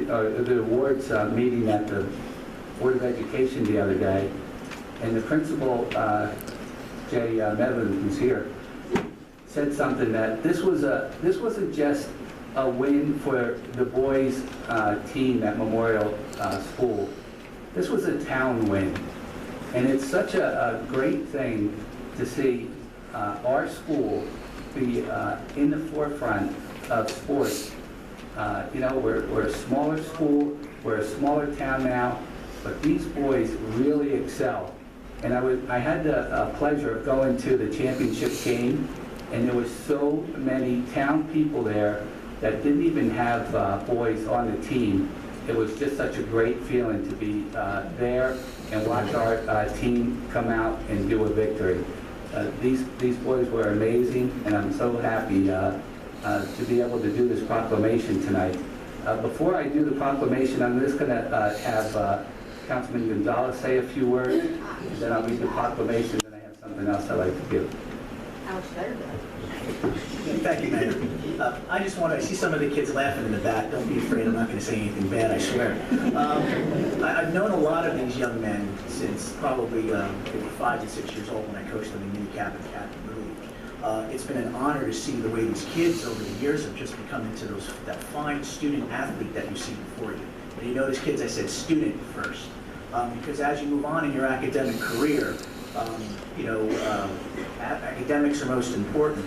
the awards meeting at the Board of Education the other day, and the principal, Jay Medlin, who's here, said something that this wasn't just a win for the boys' team at Memorial School. This was a town win, and it's such a great thing to see our school be in the forefront of sports. You know, we're a smaller school, we're a smaller town now, but these boys really excel. And I had the pleasure of going to the championship game, and there was so many town people there that didn't even have boys on the team. It was just such a great feeling to be there and watch our team come out and do a victory. These boys were amazing, and I'm so happy to be able to do this proclamation tonight. Before I do the proclamation, I'm just going to have Councilman Gonzalez say a few words, and then I'll read the proclamation, and I have something else I'd like to give. Thank you, Mayor. I just want to see some of the kids laughing in the back. Don't be afraid, I'm not going to say anything bad, I swear. I've known a lot of these young men since probably they were 5 to 6 years old when I coached them in mini-cap and cap and league. It's been an honor to see the way these kids over the years have just become into that fine student athlete that you see before you. And you notice, kids, I said student first. Because as you move on in your academic career, you know, academics are most important.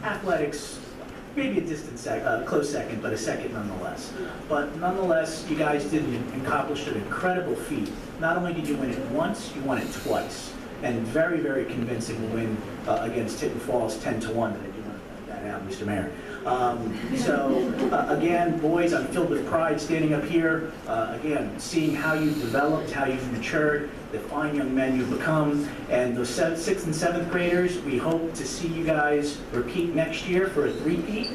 Athletics, maybe a distant close second, but a second nonetheless. But nonetheless, you guys did accomplish an incredible feat. Not only did you win it once, you won it twice. And very, very convincing win against Tinton Falls, 10-1. Did I do want to point that out, Mr. Mayor? Again, boys, I'm filled with pride standing up here. Again, seeing how you've developed, how you've matured, the fine young men you've become, and those 6th and 7th graders, we hope to see you guys repeat next year for a three-peat.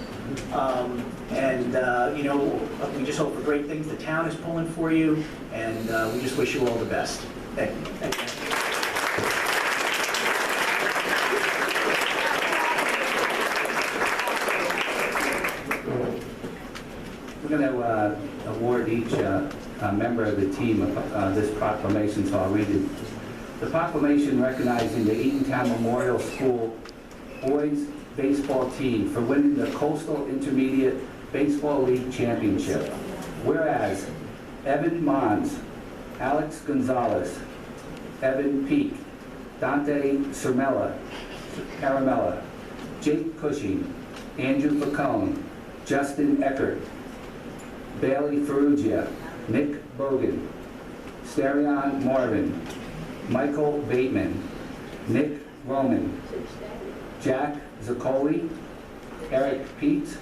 You know, we just hope for great things. The town is pulling for you, and we just wish you all the best. Thank you. Thank you. We're going to award each member of the team this proclamation, so I'll read it. The proclamation recognizing the Eatontown Memorial School boys baseball team for winning the Coastal Intermediate Baseball League Championship. Whereas Evan Mons, Alex Gonzalez, Evan Peak, Dante Caramella, Jake Cushing, Andrew Facone, Justin Eckert, Bailey Ferrugia, Nick Bogan, Sterion Marvin, Michael Bateman, Nick Roman, Jack Zaccoli, Eric Pete,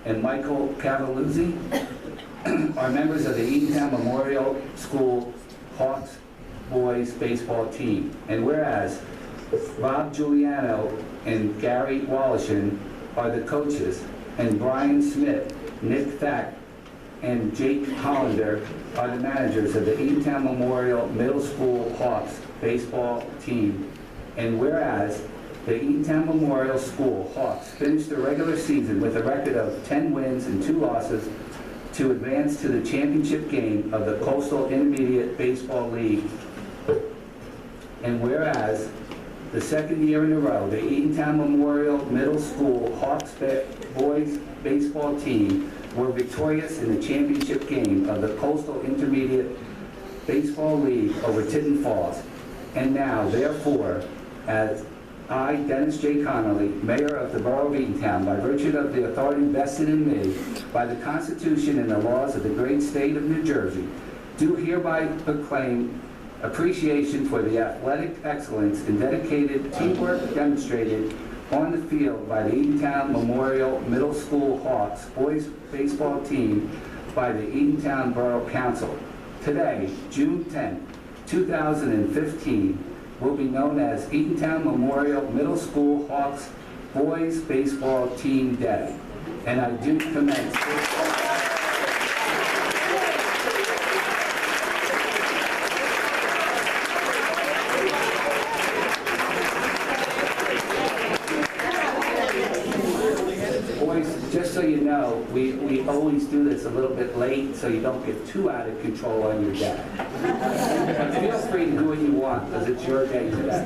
and Michael Cavaluzzi are members of the Eatontown Memorial School Hawks boys baseball team. And whereas Rob Giuliano and Gary Wallishin are the coaches, and Brian Smith, Nick Thack, and Jake Hollander are the managers of the Eatontown Memorial Middle School Hawks baseball team. And whereas the Eatontown Memorial School Hawks finished the regular season with a record of 10 wins and 2 losses to advance to the championship game of the Coastal Intermediate Baseball League. And whereas the second year in a row, the Eatontown Memorial Middle School Hawks boys baseball team were victorious in the championship game of the Coastal Intermediate Baseball League over Tinton Falls. And now, therefore, as I, Dennis J. Connelly, Mayor of the Borough of Eatontown, by virtue of the authority vested in me by the Constitution and the laws of the great state of New Jersey, do hereby proclaim appreciation for the athletic excellence and dedicated teamwork demonstrated on the field by the Eatontown Memorial Middle School Hawks boys baseball team by the Eatontown Borough Council. Today, June 10, 2015, will be known as Eatontown Memorial Middle School Hawks Boys Baseball Team Day. And I do commence boys, just so you know, we always do this this a little bit late so you don't get too out of control on your day. But feel free to do what you want, because it's your day today.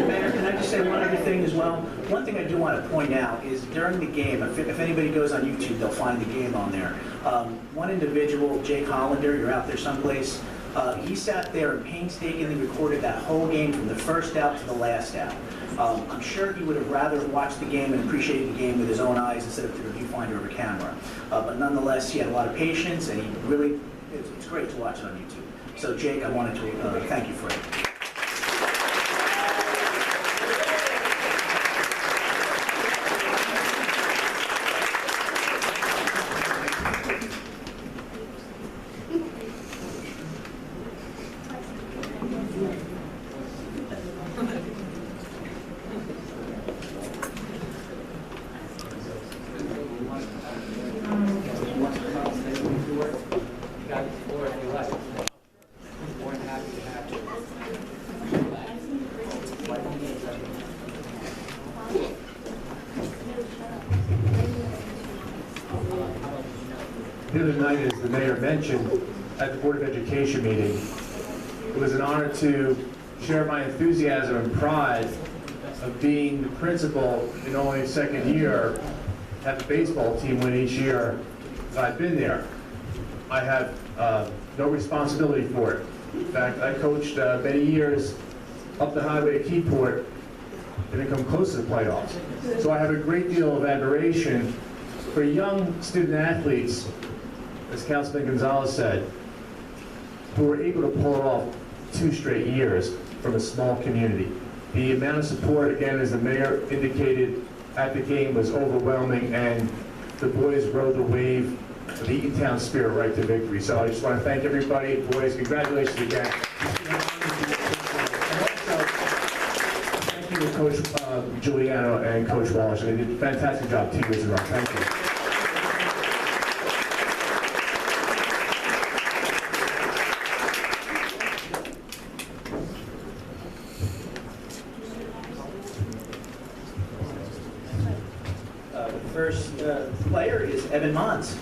Mayor, can I just say one other thing as well? One thing I do want to point out is during the game, if anybody goes on YouTube, they'll find the game on there. One individual, Jake Hollander, you're out there someplace, he sat there and painstakingly recorded that whole game from the first out to the last out. I'm sure he would have rather watched the game and appreciated the game with his own eyes instead of through the viewfinder of a camera. But nonetheless, he had a lot of patience, and he really, it's great to watch it on YouTube. So Jake, I wanted to thank you for it. The other night, as the mayor mentioned, at the Board of Education meeting, it was an honor to share my enthusiasm and pride of being the principal in only second year, have the baseball team win each year that I've been there. I have no responsibility for it. In fact, I coached many years up the highway to Keyport and then come close to the playoffs. So I have a great deal of admiration for young student athletes, as Councilman Gonzalez said, who were able to pull off 2 straight years from a small community. The amount of support, again, as the mayor indicated at the game, was overwhelming, and the boys rode the wave of the Eatontown spirit right to victory. So I just want to thank everybody. Boys, congratulations again. And also, thank you to Coach Giuliano and Coach Walsh. They did a fantastic job 2 years in a row. Thank you. The first player is Evan Mons.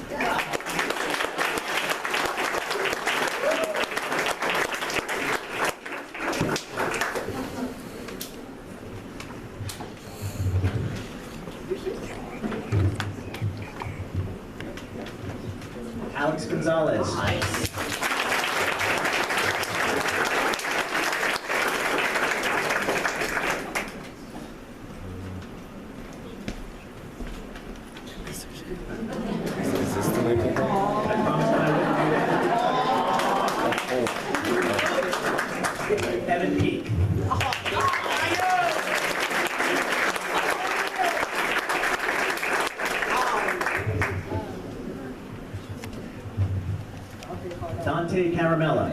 Alex Gonzalez. Evan Peak. Dante Caramella.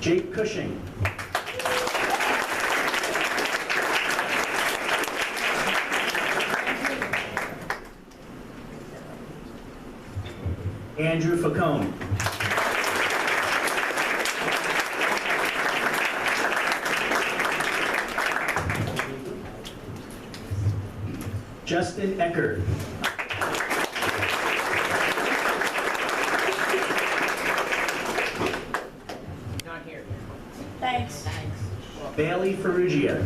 Jake Cushing. Andrew Facone. Justin Eckert. Not here. Thanks. Bailey Ferrugia.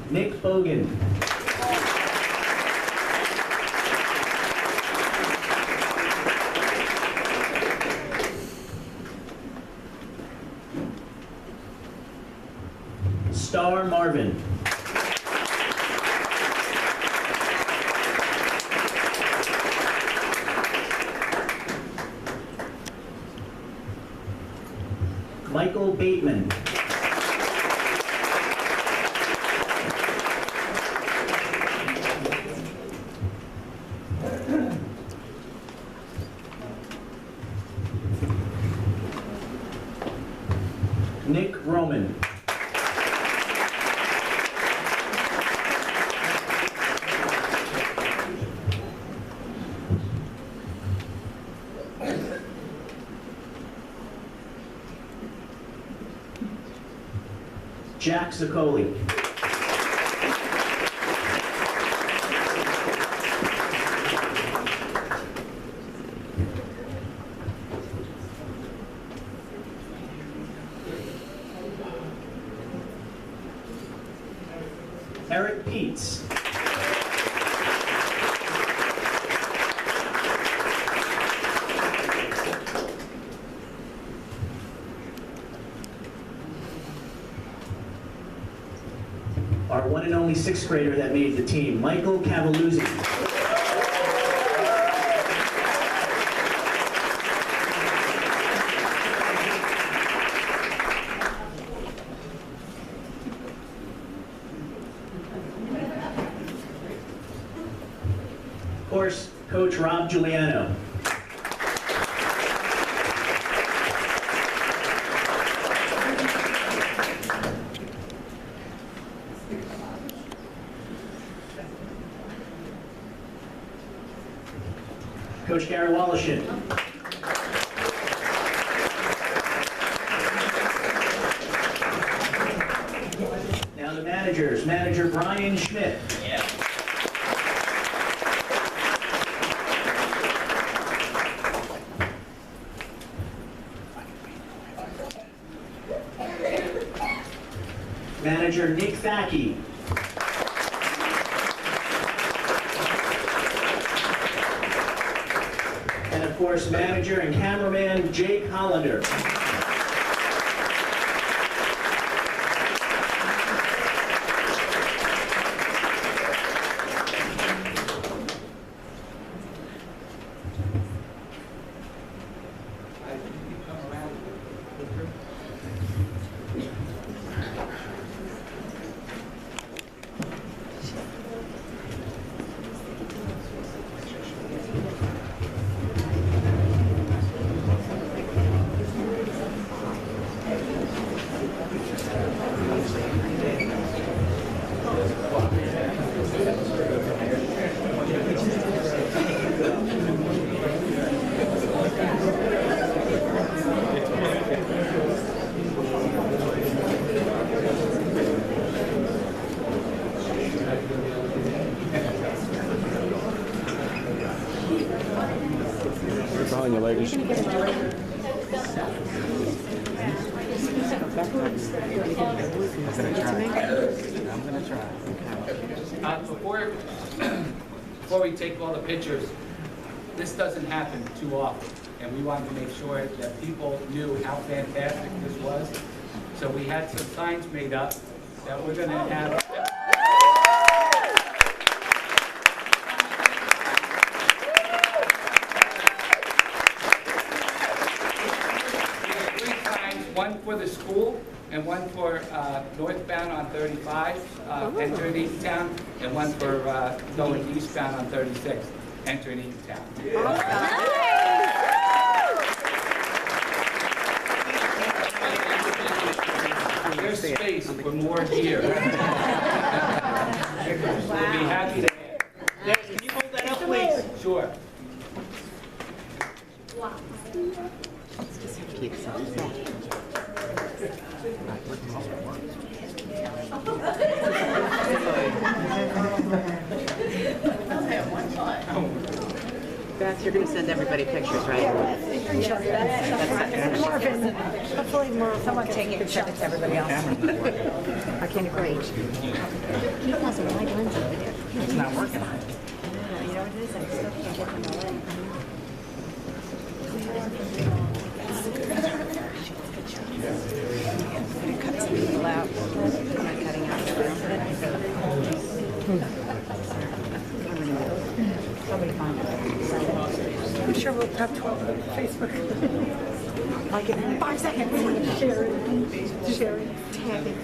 Nick Bogan. Star Marvin. Michael Bateman. Nick Roman. Jack Zaccoli. Eric Peets. Our one and only sixth grader that made the team, Michael Cavaluzzi. Of course, Coach Rob Giuliano. Coach Gary Wallishin. Now the managers. Manager Brian Schmidt. Manager Nick Thackey. And of course, manager and cameraman Jake Hollander. On you, ladies. I'm gonna try. Before we take all the pictures, this doesn't happen too often, and we wanted to make sure that people knew how fantastic this was. So we had some signs made up that we're going to have. Three signs, one for the school, and one for northbound on 35, entering Eatontown, and one for going eastbound on 36, entering Eatontown. There's space for more here. We'll be happy to add. Yes, can you hold that up, please? Sure. Beth, you're going to send everybody pictures, right? Marvin, hopefully someone take it and send it to everybody else. I can't agree. He has a wide lens over there. It's not working. You know what it is? I still can't get them all in. It cuts people out. I'm not cutting out somebody find it. I'm sure we'll have 12 on Facebook. Like in 5 seconds. Share it, tag it.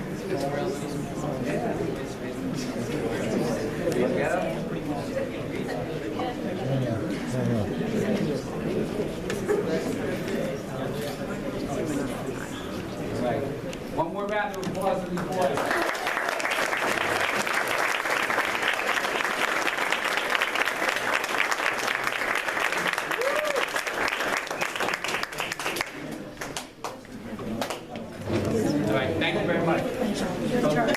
Right. One more round of applause for these boys. All right, thank you very much.